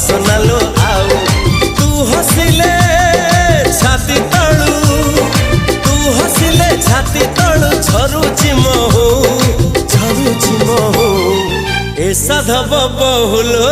हसनालो आउ तू हसिले छाती तळू तू हसिले छाती तळू झरुची महू ए साधव बहुलो